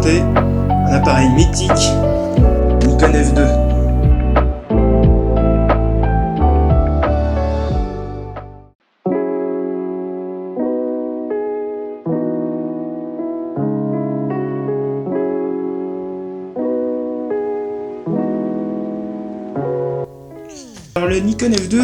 présenter un appareil mythique, Nikon F2. Alors le Nikon F2,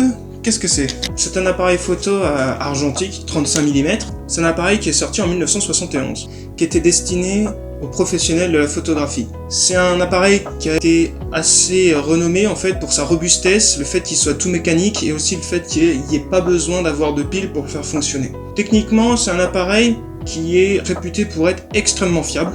qu'est-ce que c'est? C'est un appareil photo argentique, 35 mm. C'est un appareil qui est sorti en 1971, qui était destiné aux professionnels de la photographie. C'est un appareil qui a été assez renommé en fait pour sa robustesse, le fait qu'il soit tout mécanique et aussi le fait qu'il n'y ait pas besoin d'avoir de piles pour le faire fonctionner. Techniquement, c'est un appareil qui est réputé pour être extrêmement fiable.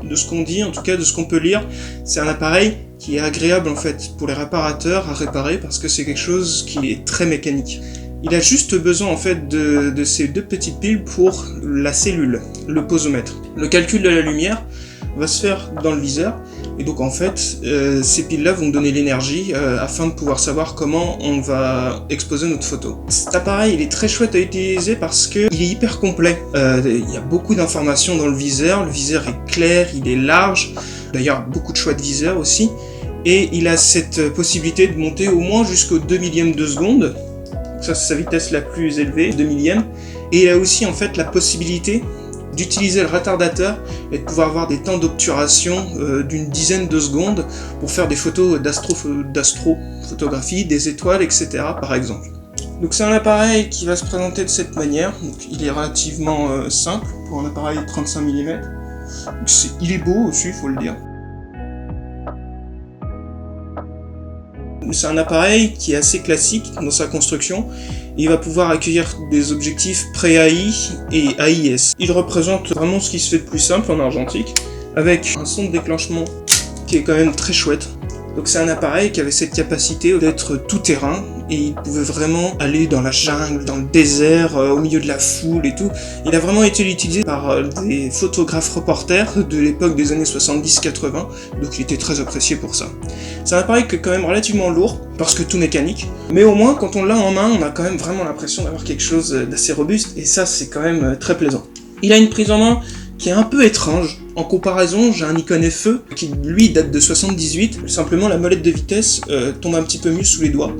De ce qu'on dit, en tout cas de ce qu'on peut lire, c'est un appareil qui est agréable en fait pour les réparateurs à réparer parce que c'est quelque chose qui est très mécanique. Il a juste besoin en fait de ces deux petites piles pour la cellule, le posomètre. Le calcul de la lumière va se faire dans le viseur et donc en fait ces piles là vont donner l'énergie afin de pouvoir savoir comment on va exposer notre photo. Cet appareil il est très chouette à utiliser parce que il est hyper complet. Il y a beaucoup d'informations dans le viseur est clair, il est large, d'ailleurs beaucoup de choix de viseur aussi, et il a cette possibilité de monter au moins jusqu'au 2 millième de seconde. Ça c'est sa vitesse la plus élevée, 2 millièmes, et il a aussi en fait la possibilité d'utiliser le retardateur et de pouvoir avoir des temps d'obturation d'une dizaine de secondes pour faire des photos d'astrophotographie, des étoiles, etc. par exemple. Donc c'est un appareil qui va se présenter de cette manière. Donc, il est relativement simple pour un appareil de 35 mm. Il est beau aussi, il faut le dire. C'est un appareil qui est assez classique dans sa construction. Il va pouvoir accueillir des objectifs pré-AI et AIS. Il représente vraiment ce qui se fait de plus simple en argentique, avec un son de déclenchement qui est quand même très chouette. Donc c'est un appareil qui avait cette capacité d'être tout terrain, et il pouvait vraiment aller dans la jungle, dans le désert, au milieu de la foule et tout. Il a vraiment été utilisé par des photographes reporters de l'époque des années 70-80, donc il était très apprécié pour ça. C'est un appareil qui est quand même relativement lourd, parce que tout mécanique, mais au moins quand on l'a en main, on a quand même vraiment l'impression d'avoir quelque chose d'assez robuste, et ça c'est quand même très plaisant. Il a une prise en main qui est un peu étrange. En comparaison, j'ai un Nikon FE qui lui date de 78, simplement la molette de vitesse tombe un petit peu mieux sous les doigts.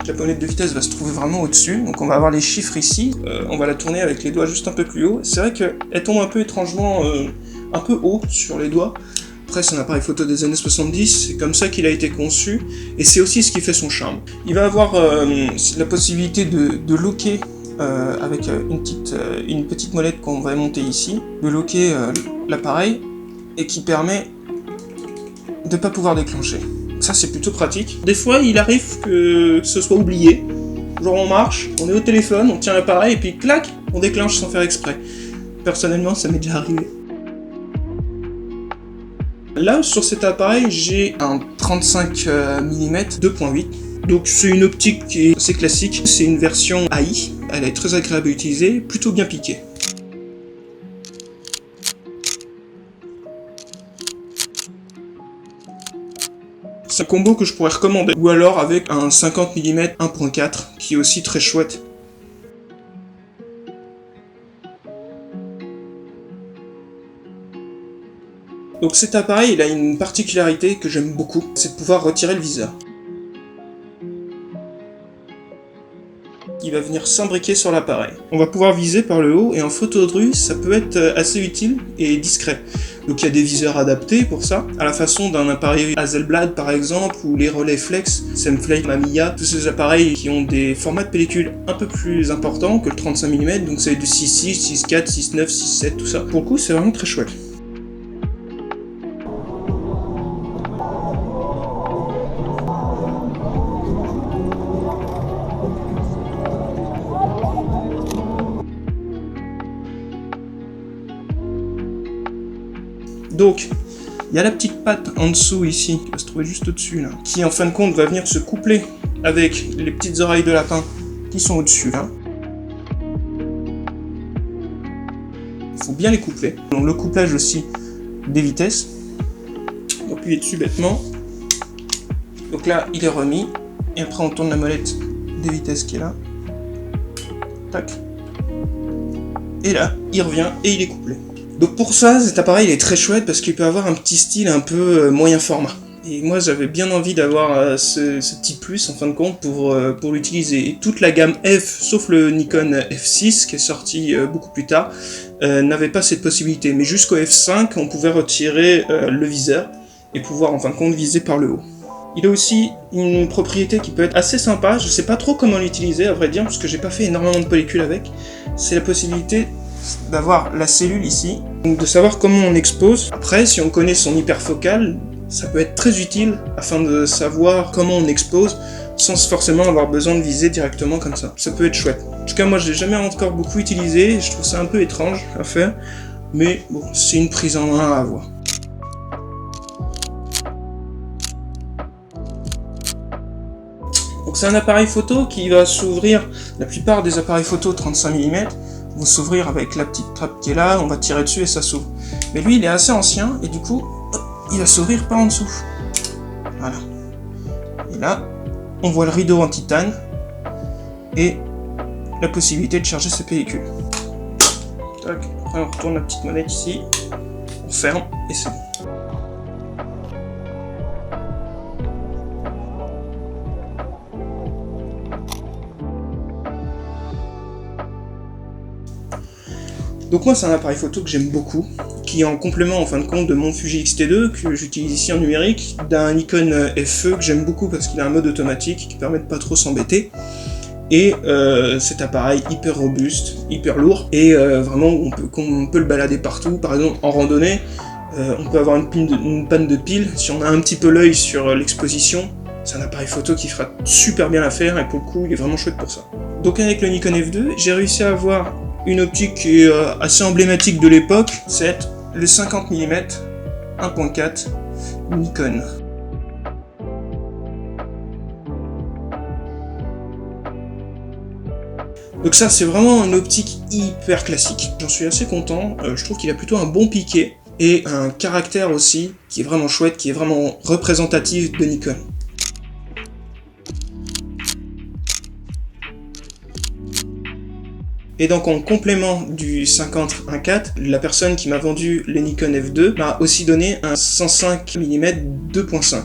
La molette de vitesse va se trouver vraiment au-dessus, donc on va avoir les chiffres ici, on va la tourner avec les doigts juste un peu plus haut. C'est vrai qu'elle tombe un peu étrangement, un peu haut sur les doigts. Après c'est un appareil photo des années 70, c'est comme ça qu'il a été conçu, et c'est aussi ce qui fait son charme. Il va avoir la possibilité de locker avec une petite molette qu'on va monter ici, de locker l'appareil, et qui permet de ne pas pouvoir déclencher. Ça c'est plutôt pratique. Des fois il arrive que ce soit oublié, genre on marche, on est au téléphone, on tient l'appareil et puis clac, on déclenche sans faire exprès. Personnellement ça m'est déjà arrivé. Là sur cet appareil j'ai un 35 mm 2.8. Donc c'est une optique qui est assez classique, c'est une version AI, elle est très agréable à utiliser, plutôt bien piquée. C'est un combo que je pourrais recommander, ou alors avec un 50 mm 1.4 qui est aussi très chouette. Donc cet appareil il a une particularité que j'aime beaucoup, c'est de pouvoir retirer le viseur. Il va venir s'imbriquer sur l'appareil. On va pouvoir viser par le haut, et en photo de rue, ça peut être assez utile et discret. Donc il y a des viseurs adaptés pour ça, à la façon d'un appareil Hasselblad par exemple, ou les relais Flex, Semflame, Mamiya, tous ces appareils qui ont des formats de pellicule un peu plus importants que le 35 mm, donc c'est du 6.6, 6.4, 6.9, 6.7, tout ça. Pour le coup, c'est vraiment très chouette. Donc, il y a la petite patte en dessous ici, qui va se trouver juste au-dessus là, qui en fin de compte va venir se coupler avec les petites oreilles de lapin qui sont au-dessus là. Il faut bien les coupler. Donc le couplage aussi des vitesses. On va appuyer dessus bêtement. Donc là, il est remis. Et après, on tourne la molette des vitesses qui est là. Tac. Et là, il revient et il est couplé. Donc pour ça, cet appareil il est très chouette parce qu'il peut avoir un petit style un peu moyen format. Et moi j'avais bien envie d'avoir ce petit plus en fin de compte pour l'utiliser. Et toute la gamme F, sauf le Nikon F6 qui est sorti beaucoup plus tard, n'avait pas cette possibilité. Mais jusqu'au F5, on pouvait retirer le viseur et pouvoir en fin de compte viser par le haut. Il a aussi une propriété qui peut être assez sympa, je sais pas trop comment l'utiliser à vrai dire, parce que j'ai pas fait énormément de pellicules avec, c'est la possibilité d'avoir la cellule ici, donc de savoir comment on expose. Après, si on connaît son hyperfocal, ça peut être très utile afin de savoir comment on expose sans forcément avoir besoin de viser directement comme ça. Ça peut être chouette. En tout cas, moi je l'ai jamais encore beaucoup utilisé, je trouve ça un peu étrange à faire, mais bon, c'est une prise en main à avoir. Donc c'est un appareil photo qui va s'ouvrir, la plupart des appareils photo 35 mm vont s'ouvrir avec la petite trappe qui est là, on va tirer dessus et ça s'ouvre. Mais lui il est assez ancien et du coup il va s'ouvrir par en dessous. Voilà. Et là on voit le rideau en titane et la possibilité de charger ses pellicules. Tac. Après on retourne la petite manette ici, on ferme et c'est bon. Donc moi c'est un appareil photo que j'aime beaucoup, qui est en complément en fin de compte de mon Fuji X-T2 que j'utilise ici en numérique, d'un Nikon FE que j'aime beaucoup parce qu'il a un mode automatique qui permet de pas trop s'embêter, et cet appareil hyper robuste, hyper lourd, et vraiment on peut le balader partout. Par exemple en randonnée, on peut avoir une panne de pile, si on a un petit peu l'œil sur l'exposition, c'est un appareil photo qui fera super bien l'affaire et pour le coup il est vraiment chouette pour ça. Donc avec le Nikon F2, j'ai réussi à avoir une optique qui est assez emblématique de l'époque, c'est le 50 mm 1.4 Nikon. Donc ça c'est vraiment une optique hyper classique, j'en suis assez content, je trouve qu'il a plutôt un bon piqué et un caractère aussi qui est vraiment chouette, qui est vraiment représentatif de Nikon. Et donc en complément du 50 1.4, la personne qui m'a vendu les Nikon F2 m'a aussi donné un 105 mm 2.5.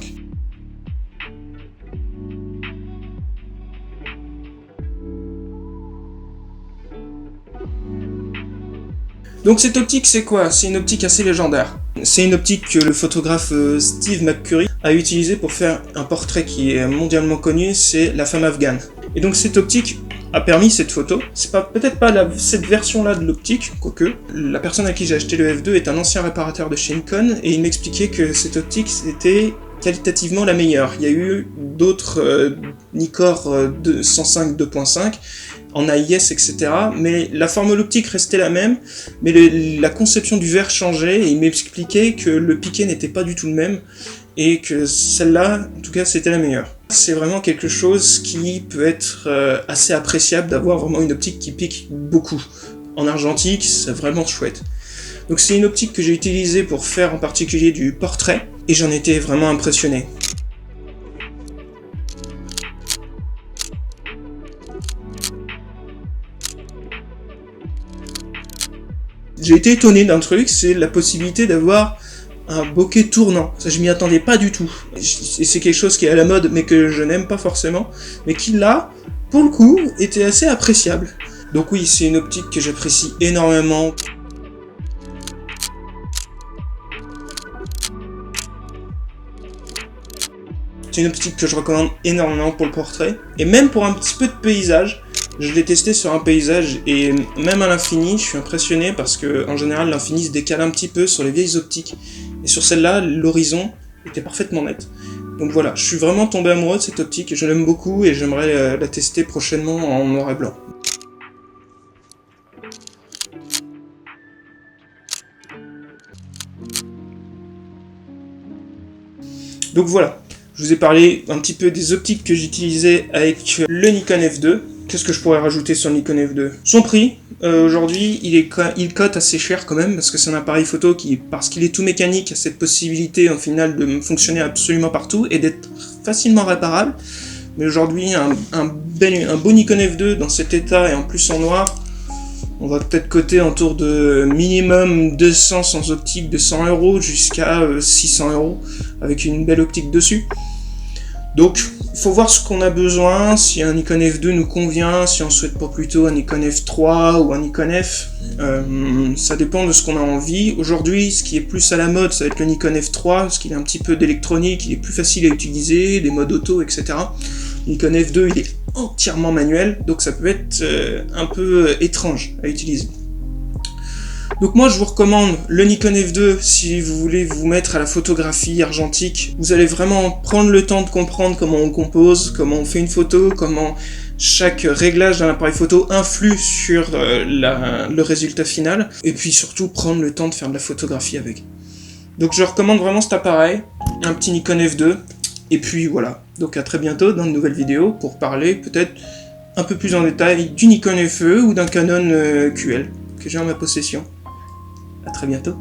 Donc cette optique c'est quoi? C'est une optique assez légendaire. C'est une optique que le photographe Steve McCurry a utilisée pour faire un portrait qui est mondialement connu, c'est la femme afghane. Et donc cette optique a permis cette photo. C'est peut-être pas cette version-là de l'optique, quoique. La personne à qui j'ai acheté le F2 est un ancien réparateur de chez Nikon, et il m'expliquait que cette optique c'était qualitativement la meilleure. Il y a eu d'autres Nikkor 105 2.5, en AIS, etc. Mais la formule optique restait la même, mais la conception du verre changeait, et il m'expliquait que le piqué n'était pas du tout le même, et que celle-là, en tout cas, c'était la meilleure. C'est vraiment quelque chose qui peut être assez appréciable d'avoir vraiment une optique qui pique beaucoup. En argentique, c'est vraiment chouette. Donc c'est une optique que j'ai utilisée pour faire en particulier du portrait, et j'en étais vraiment impressionné. J'ai été étonné d'un truc, c'est la possibilité d'avoir un bokeh tournant. Ça, je m'y attendais pas du tout. Et c'est quelque chose qui est à la mode, mais que je n'aime pas forcément, mais qui là, pour le coup, était assez appréciable. Donc oui, c'est une optique que j'apprécie énormément. C'est une optique que je recommande énormément pour le portrait, et même pour un petit peu de paysage. Je l'ai testé sur un paysage, et même à l'infini, je suis impressionné parce que en général, l'infini se décale un petit peu sur les vieilles optiques. Et sur celle-là, l'horizon était parfaitement net. Donc voilà, je suis vraiment tombé amoureux de cette optique, et je l'aime beaucoup, et j'aimerais la tester prochainement en noir et blanc. Donc voilà, je vous ai parlé un petit peu des optiques que j'utilisais avec le Nikon F2. Qu'est-ce que je pourrais rajouter sur le Nikon F2? Son prix, aujourd'hui, il cote assez cher quand même, parce que c'est un appareil photo qui, parce qu'il est tout mécanique, a cette possibilité en final de fonctionner absolument partout et d'être facilement réparable. Mais aujourd'hui, un beau Nikon F2 dans cet état et en plus en noir, On va peut-être coter autour de minimum 200 sans optique de 100 € jusqu'à 600 € avec une belle optique dessus. Donc, il faut voir ce qu'on a besoin, si un Nikon F2 nous convient, si on souhaite pas plutôt un Nikon F3 ou un Nikon F. Ça dépend de ce qu'on a envie. Aujourd'hui, ce qui est plus à la mode, ça va être le Nikon F3, parce qu'il a un petit peu d'électronique, il est plus facile à utiliser, des modes auto, etc. Le Nikon F2, il est entièrement manuel, donc ça peut être un peu étrange à utiliser. Donc moi je vous recommande le Nikon F2 si vous voulez vous mettre à la photographie argentique. Vous allez vraiment prendre le temps de comprendre comment on compose, comment on fait une photo, comment chaque réglage d'un appareil photo influe sur le résultat final. Et puis surtout prendre le temps de faire de la photographie avec. Donc je recommande vraiment cet appareil, un petit Nikon F2. Et puis voilà, donc à très bientôt dans de nouvelles vidéos pour parler peut-être un peu plus en détail du Nikon FE ou d'un Canon QL que j'ai en ma possession. À très bientôt.